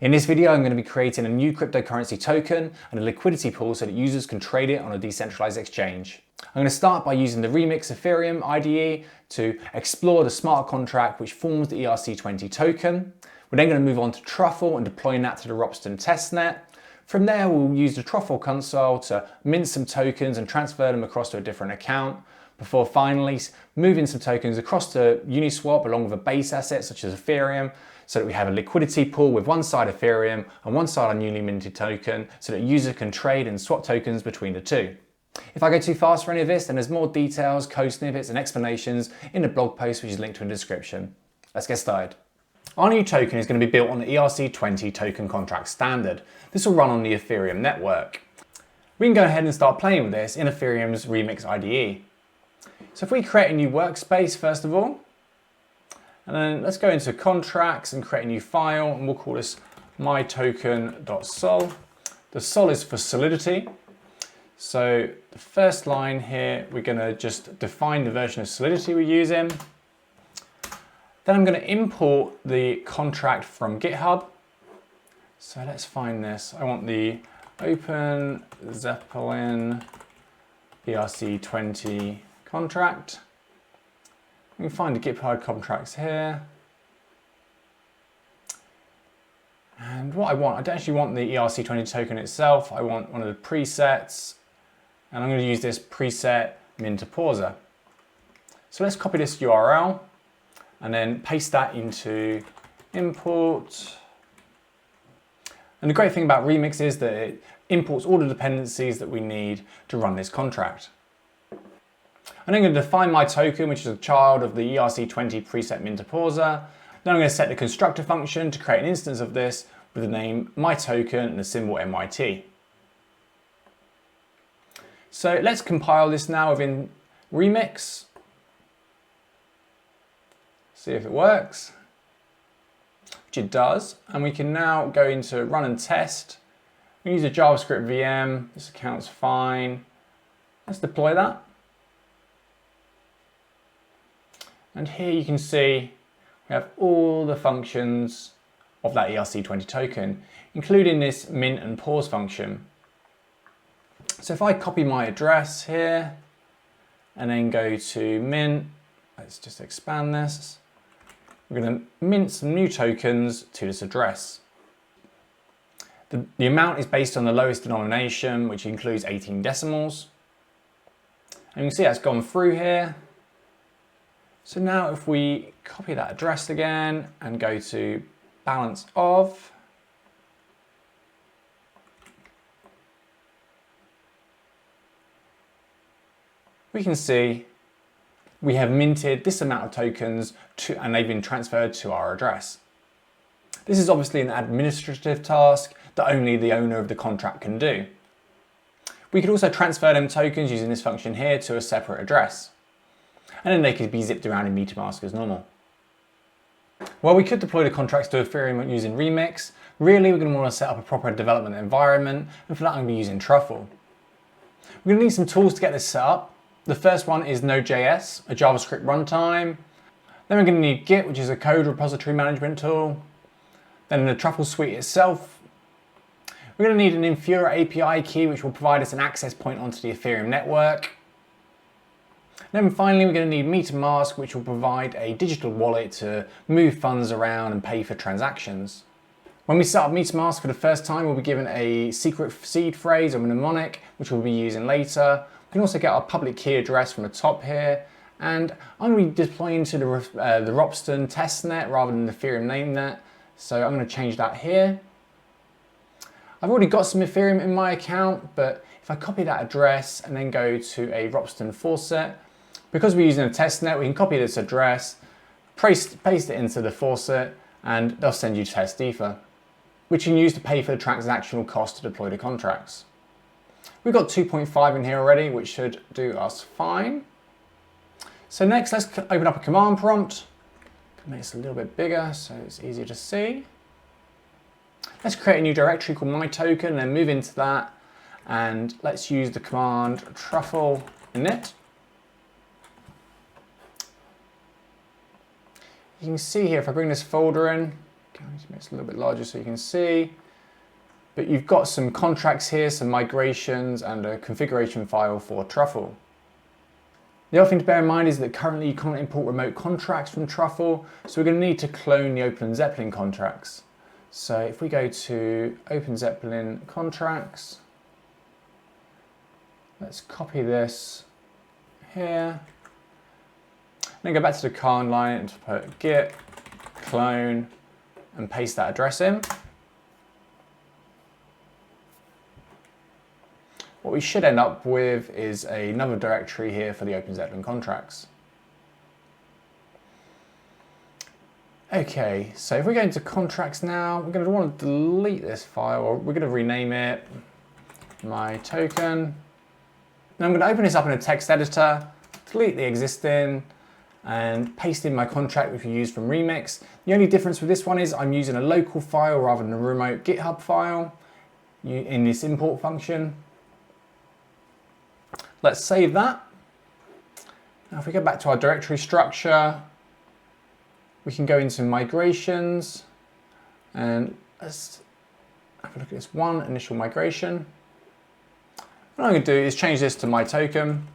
In this video, I'm going to be creating a new cryptocurrency token and a liquidity pool so that users can trade it on a decentralized exchange. I'm going to start by using the Remix Ethereum IDE to explore the smart contract which forms the ERC20 token. We're then going to move on to Truffle and deploying that to the Ropsten testnet. From there, we'll use the Truffle console to mint some tokens and transfer them across to a different account, before finally moving some tokens across to Uniswap along with a base asset such as Ethereum, so that we have a liquidity pool with one side Ethereum and one side a newly minted token, so that users can trade and swap tokens between the two. If I go too fast for any of this, then there's more details, code snippets and explanations in the blog post which is linked in the description. Let's get started. Our new token is going to be built on the ERC20 token contract standard. This will run on the Ethereum network. We can go ahead and start playing with this in Ethereum's Remix IDE. So if we create a new workspace first of all, and then let's go into contracts and create a new file, and we'll call this mytoken.sol. The sol is for Solidity. So the first line here, we're going to just define the version of Solidity we're using. Then I'm going to import the contract from GitHub. So let's find this. I want the Open Zeppelin ERC20 contract. We can find the GitHub contracts here. And what I want, I don't actually want the ERC20 token itself. I want one of the presets. And I'm going to use this preset Minterposer. So let's copy this URL and then paste that into import. And the great thing about Remix is that it imports all the dependencies that we need to run this contract. I'm then going to define my token, which is a child of the ERC20 preset Minterposer. Then I'm going to set the constructor function to create an instance of this with the name myToken and the symbol MIT. So let's compile this now within Remix. See if it works, which it does. And we can now go into run and test. We use a JavaScript VM. This account's fine. Let's deploy that. And here you can see we have all the functions of that ERC20 token, including this mint and pause function. So if I copy my address here and then go to mint, let's just expand this. We're going to mint some new tokens to this address. The amount is based on the lowest denomination, which includes 18 decimals. And you can see that's gone through here. So now if we copy that address again and go to balance of, we can see we have minted this amount of tokens and they've been transferred to our address. This is obviously an administrative task that only the owner of the contract can do. We could also transfer them tokens using this function here to a separate address. And then they could be zipped around in MetaMask as normal. Well, we could deploy the contracts to Ethereum using Remix. Really, we're going to want to set up a proper development environment, and for that I'm going to be using Truffle. We're going to need some tools to get this set up. The first one is Node.js, a JavaScript runtime. Then we're going to need Git, which is a code repository management tool. Then the Truffle suite itself. We're going to need an Infura API key, which will provide us an access point onto the Ethereum network. Then finally, we're going to need MetaMask, which will provide a digital wallet to move funds around and pay for transactions. When we set up MetaMask for the first time, we'll be given a secret seed phrase or mnemonic, which we'll be using later. We can also get our public key address from the top here. And I'm going to be deploying to the Ropsten testnet rather than the Ethereum namenet. So I'm going to change that here. I've already got some Ethereum in my account, but if I copy that address and then go to a Ropsten faucet, because we're using a testnet, we can copy this address, paste it into the faucet, and they'll send you test ether, which you can use to pay for the transactional cost to deploy the contracts. We've got 2.5 in here already, which should do us fine. So next, let's open up a command prompt. Make this a little bit bigger so it's easier to see. Let's create a new directory called myToken and then move into that. And let's use the command truffle init. You can see here, if I bring this folder in, I need to make this a little bit larger so you can see. But you've got some contracts here, some migrations, and a configuration file for Truffle. The other thing to bear in mind is that currently you can't import remote contracts from Truffle, so we're going to need to clone the OpenZeppelin contracts. So if we go to OpenZeppelin contracts, let's copy this here, then go back to the command line and put git clone and paste that address in. What we should end up with is another directory here for the OpenZeppelin contracts. Okay, so if we go into contracts now, we're going to want to delete this file, or we're going to rename it my token. Now I'm going to open this up in a text editor, delete the existing, and paste in my contract which we used from Remix. The only difference with this one is I'm using a local file rather than a remote GitHub file in this import function. Let's save that. Now if we go back to our directory structure, we can go into migrations and let's have a look at this one initial migration. What I'm going to do is change this to my token.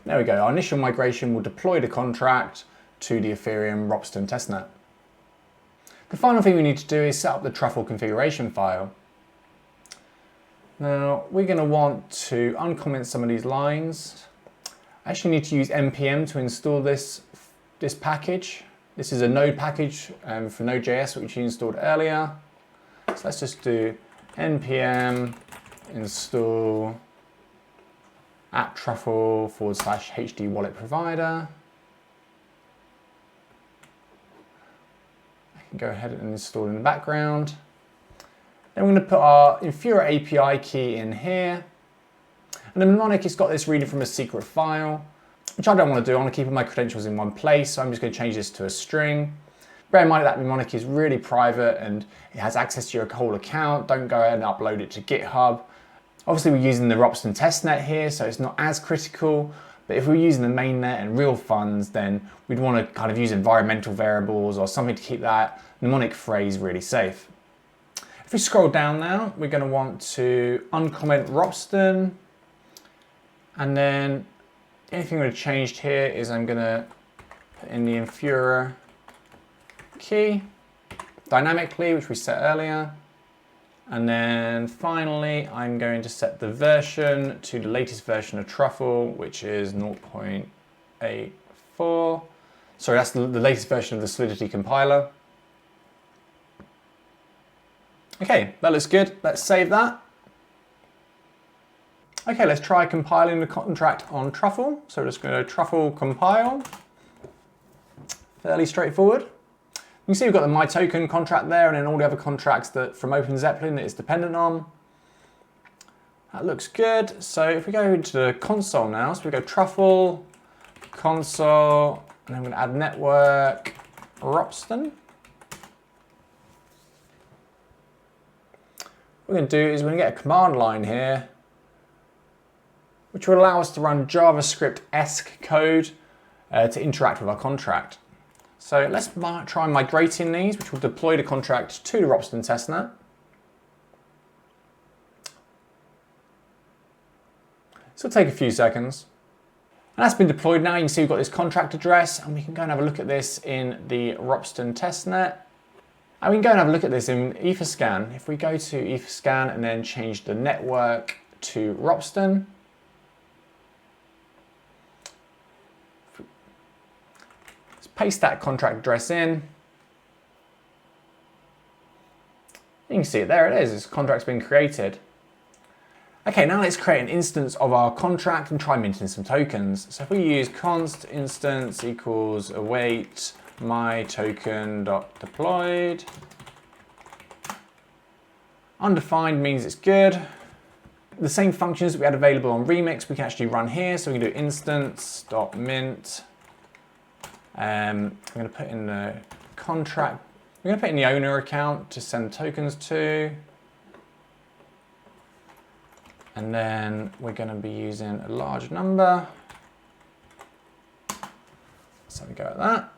There we go, our initial migration will deploy the contract to the Ethereum Ropsten testnet. The final thing we need to do is set up the Truffle configuration file. Now we're going to want to uncomment some of these lines. I actually need to use npm to install this package. This is a node package for Node.js which we installed earlier. So let's just do npm install @truffle/hd wallet provider. I can go ahead and install in the background. Then we're going to put our Infura API key in here. And the mnemonic has got this reading from a secret file, which I don't want to do. I want to keep all my credentials in one place, so I'm just going to change this to a string. Bear in mind that mnemonic is really private and it has access to your whole account. Don't go ahead and upload it to GitHub. Obviously we're using the Ropsten testnet here, so it's not as critical, but if we're using the mainnet and real funds, then we'd want to kind of use environmental variables or something to keep that mnemonic phrase really safe. If we scroll down now, we're going to want to uncomment Ropsten, and then the only thing we've changed here is I'm going to put in the Infura key dynamically, which we set earlier. And then finally, I'm going to set the version to the latest version of Truffle, which is 0.84. Sorry, that's the latest version of the Solidity compiler. Okay, that looks good. Let's save that. Okay, let's try compiling the contract on Truffle. So we're just going to Truffle compile. Fairly straightforward. You can see we've got the my token contract there and then all the other contracts that from OpenZeppelin that it's dependent on. That looks good. So if we go into the console now, so we go Truffle, console, and I'm going to add network, Ropsten. What we're going to do is we're going to get a command line here, which will allow us to run JavaScript-esque code to interact with our contract. So let's try migrating these, which will deploy the contract to the Ropsten testnet. So it'll take a few seconds. And that's been deployed now. You can see we've got this contract address, and we can go and have a look at this in the Ropsten testnet. And we can go and have a look at this in Etherscan. If we go to Etherscan and then change the network to Ropsten, paste that contract address in. You can see it, there it is, this contract's been created. Okay, now let's create an instance of our contract and try minting some tokens. So if we use const instance equals await my token.deployed. Undefined means it's good. The same functions that we had available on Remix we can actually run here. So we can do instance.mint. I'm going to put in the contract. We're going to put in the owner account to send tokens to. And then we're going to be using a large number. So we go at that.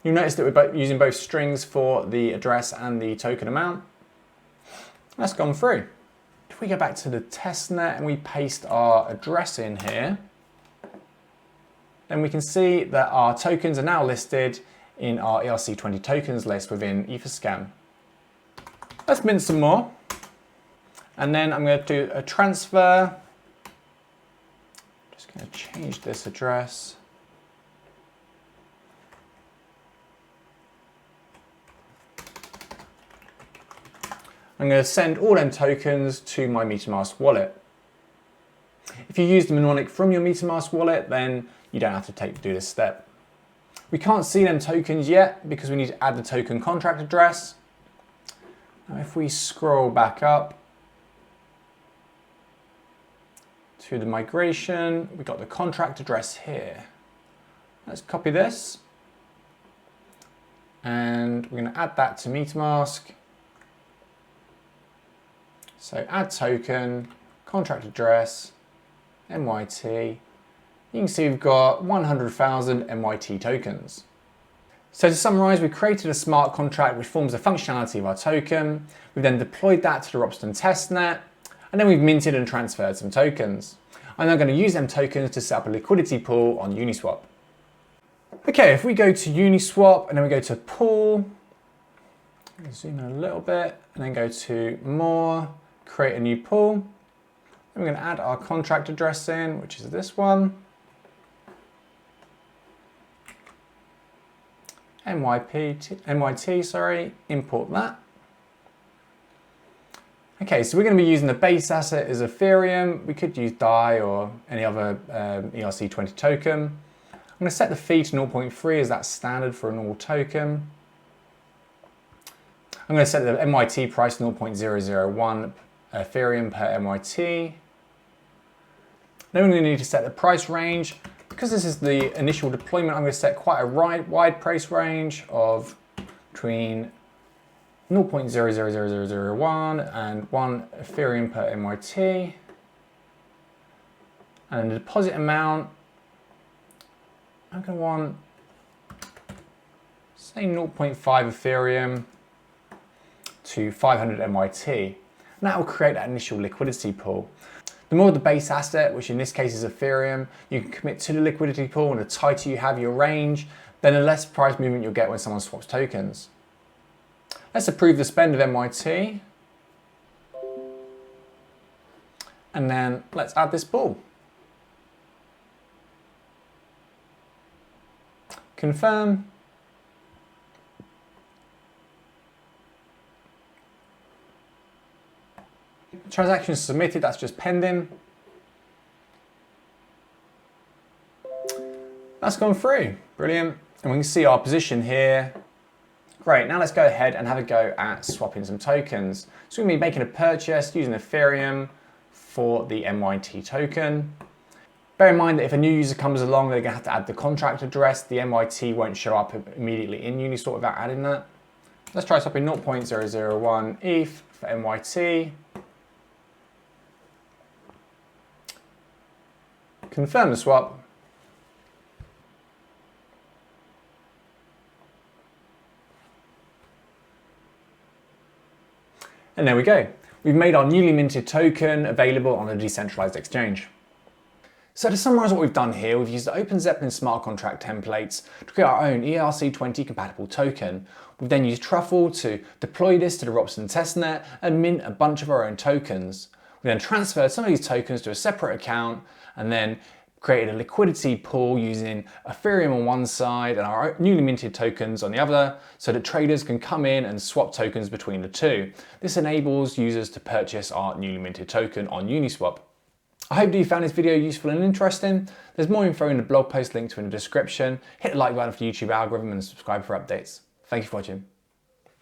You'll notice that we're using both strings for the address and the token amount. That's gone through. If we go back to the testnet and we paste our address in here, then we can see that our tokens are now listed in our ERC20 tokens list within Etherscan. Let's mint some more. And then I'm going to do a transfer. Just going to change this address. I'm going to send all them tokens to my MetaMask wallet. If you use the mnemonic from your MetaMask wallet, then you don't have to do this step. We can't see them tokens yet because we need to add the token contract address. Now if we scroll back up to the migration, we've got the contract address here. Let's copy this and we're going to add that to MetaMask. So add token, contract address, MYT. You can see we've got 100,000 MYT tokens. So to summarize, we created a smart contract which forms the functionality of our token. We've then deployed that to the Ropsten testnet, and then we've minted and transferred some tokens. I'm now going to use them tokens to set up a liquidity pool on Uniswap. Okay, if we go to Uniswap and then we go to pool, zoom in a little bit, and then go to more, create a new pool. And we're going to add our contract address in, which is this one. MYT, sorry, import that. Okay, so we're going to be using the base asset as Ethereum. We could use DAI or any other ERC20 token. I'm going to set the fee to 0.3 as that's standard for a normal token. I'm going to set the MYT price 0.001 Ethereum per MYT. Then we're going to need to set the price range. Because this is the initial deployment, I'm going to set quite a wide price range of between 0.00001 and 1 Ethereum per MYT. And the deposit amount, I'm going to want, say 0.5 Ethereum to 500 MYT. And that will create that initial liquidity pool. The more the base asset, which in this case is Ethereum, you can commit to the liquidity pool, and the tighter you have your range, then the less price movement you'll get when someone swaps tokens. Let's approve the spend of MYT. And then let's add this pool. Confirm. Transaction is submitted, that's just pending. That's gone through, brilliant. And we can see our position here. Great, now let's go ahead and have a go at swapping some tokens. So we're going to be making a purchase using Ethereum for the MYT token. Bear in mind that if a new user comes along, they're going to have to add the contract address. The MYT won't show up immediately in Uniswap without adding that. Let's try swapping 0.001 ETH for MYT. Confirm the swap. And there we go. We've made our newly minted token available on a decentralized exchange. So to summarize what we've done here, we've used the OpenZeppelin smart contract templates to create our own ERC20 compatible token. We've then used Truffle to deploy this to the Ropsten testnet and mint a bunch of our own tokens. We then transferred some of these tokens to a separate account and then created a liquidity pool using Ethereum on one side and our newly minted tokens on the other so that traders can come in and swap tokens between the two. This enables users to purchase our newly minted token on Uniswap. I hope that you found this video useful and interesting. There's more info in the blog post linked to in the description. Hit the like button for the YouTube algorithm and subscribe for updates. Thank you for watching.